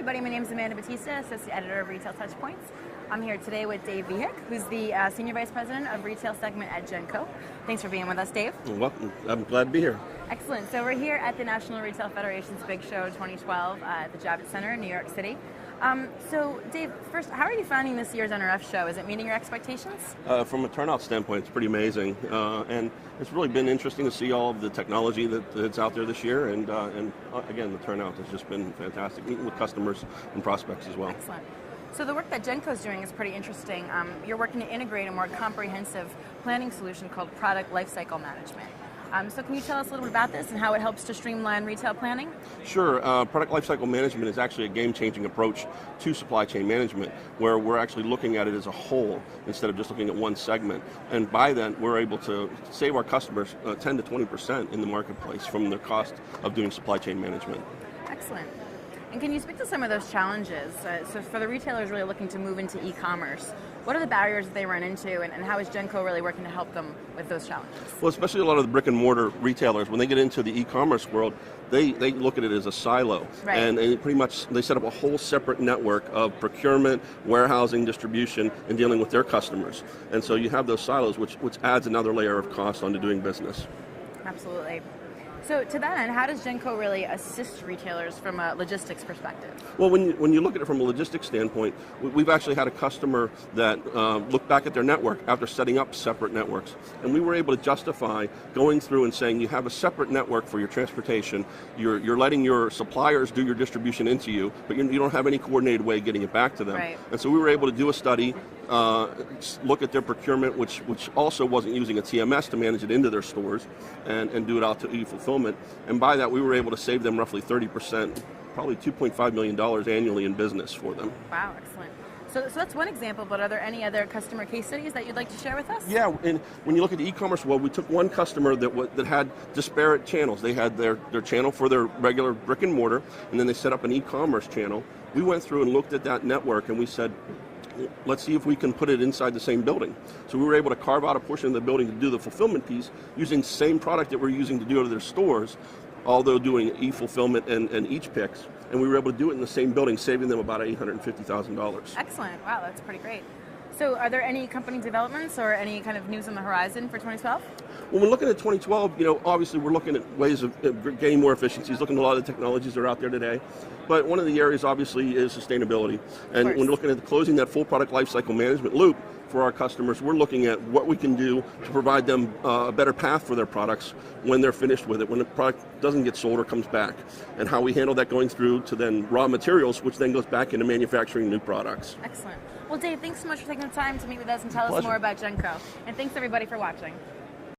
everybody, my name is Amanda Batista, Associate Editor of Retail TouchPoints. I'm here today with Dave Vehec, who's the Senior Vice President of Retail Segment at Genco. Thanks for being with us, Dave. You're welcome. I'm glad to be here. Excellent. So we're here at the National Retail Federation's Big Show 2012 at the Javits Center in New York City. So Dave, first, how are you finding this year's NRF show? Is it meeting your expectations? From a turnout standpoint, it's pretty amazing. And it's really been interesting to see all of the technology that's out there this year. And again, the turnout has just been fantastic, meeting with customers and prospects as well. Excellent. So the work that Genco is doing is pretty interesting. You're working to integrate a more comprehensive planning solution called Product Lifecycle Management. So can you tell us a little bit about this and how it helps to streamline retail planning? Sure. Product Lifecycle Management is actually a game-changing approach to supply chain management, where we're actually looking at it as a whole instead of just looking at one segment. And by then, we're able to save our customers 10 to 20% in the marketplace from the cost of doing supply chain management. Excellent. And can you speak to some of those challenges? So for the retailers really looking to move into e-commerce, what are the barriers that they run into, and how is Genco really working to help them with those challenges? Well, especially a lot of the brick and mortar retailers, when they get into the e-commerce world, they look at it as a silo. Right. And pretty much they set up a whole separate network of procurement, warehousing, distribution, and dealing with their customers. And so you have those silos, which adds another layer of cost onto doing business. Absolutely. So to that end, how does Genco really assist retailers from a logistics perspective? Well, when you look at it from a logistics standpoint, we've actually had a customer that looked back at their network after setting up separate networks. And we were able to justify going through and saying you have a separate network for your transportation, you're letting your suppliers do your distribution into you, but you don't have any coordinated way of getting it back to them. Right. And so we were able to do a study, look at their procurement, which also wasn't using a TMS to manage it into their stores, and do it out to e-fulfillment. And by that, we were able to save them roughly 30%, probably $2.5 million annually in business for them. Wow, excellent. So that's one example, but are there any other customer case studies that you'd like to share with us? Yeah, and when you look at the e-commerce world, we took one customer that had disparate channels. They had their channel for their regular brick and mortar, and then they set up an e-commerce channel. We went through and looked at that network, and we said, let's see if we can put it inside the same building. So we were able to carve out a portion of the building to do the fulfillment piece using the same product that we're using to do it at their stores, although doing e-fulfillment and each picks. And we were able to do it in the same building, saving them about $850,000. Excellent. Wow, that's pretty great. So are there any company developments or any kind of news on the horizon for 2012? When we're looking at 2012, obviously we're looking at ways of gaining more efficiencies, looking at a lot of the technologies that are out there today. But one of the areas obviously is sustainability. And when we're looking at closing that full product lifecycle management loop for our customers, we're looking at what we can do to provide them a better path for their products when they're finished with it, when the product doesn't get sold or comes back, and how we handle that going through to then raw materials, which then goes back into manufacturing new products. Excellent. Well, Dave, thanks so much for taking the time to meet with us and tell us more about Genco. And thanks everybody for watching.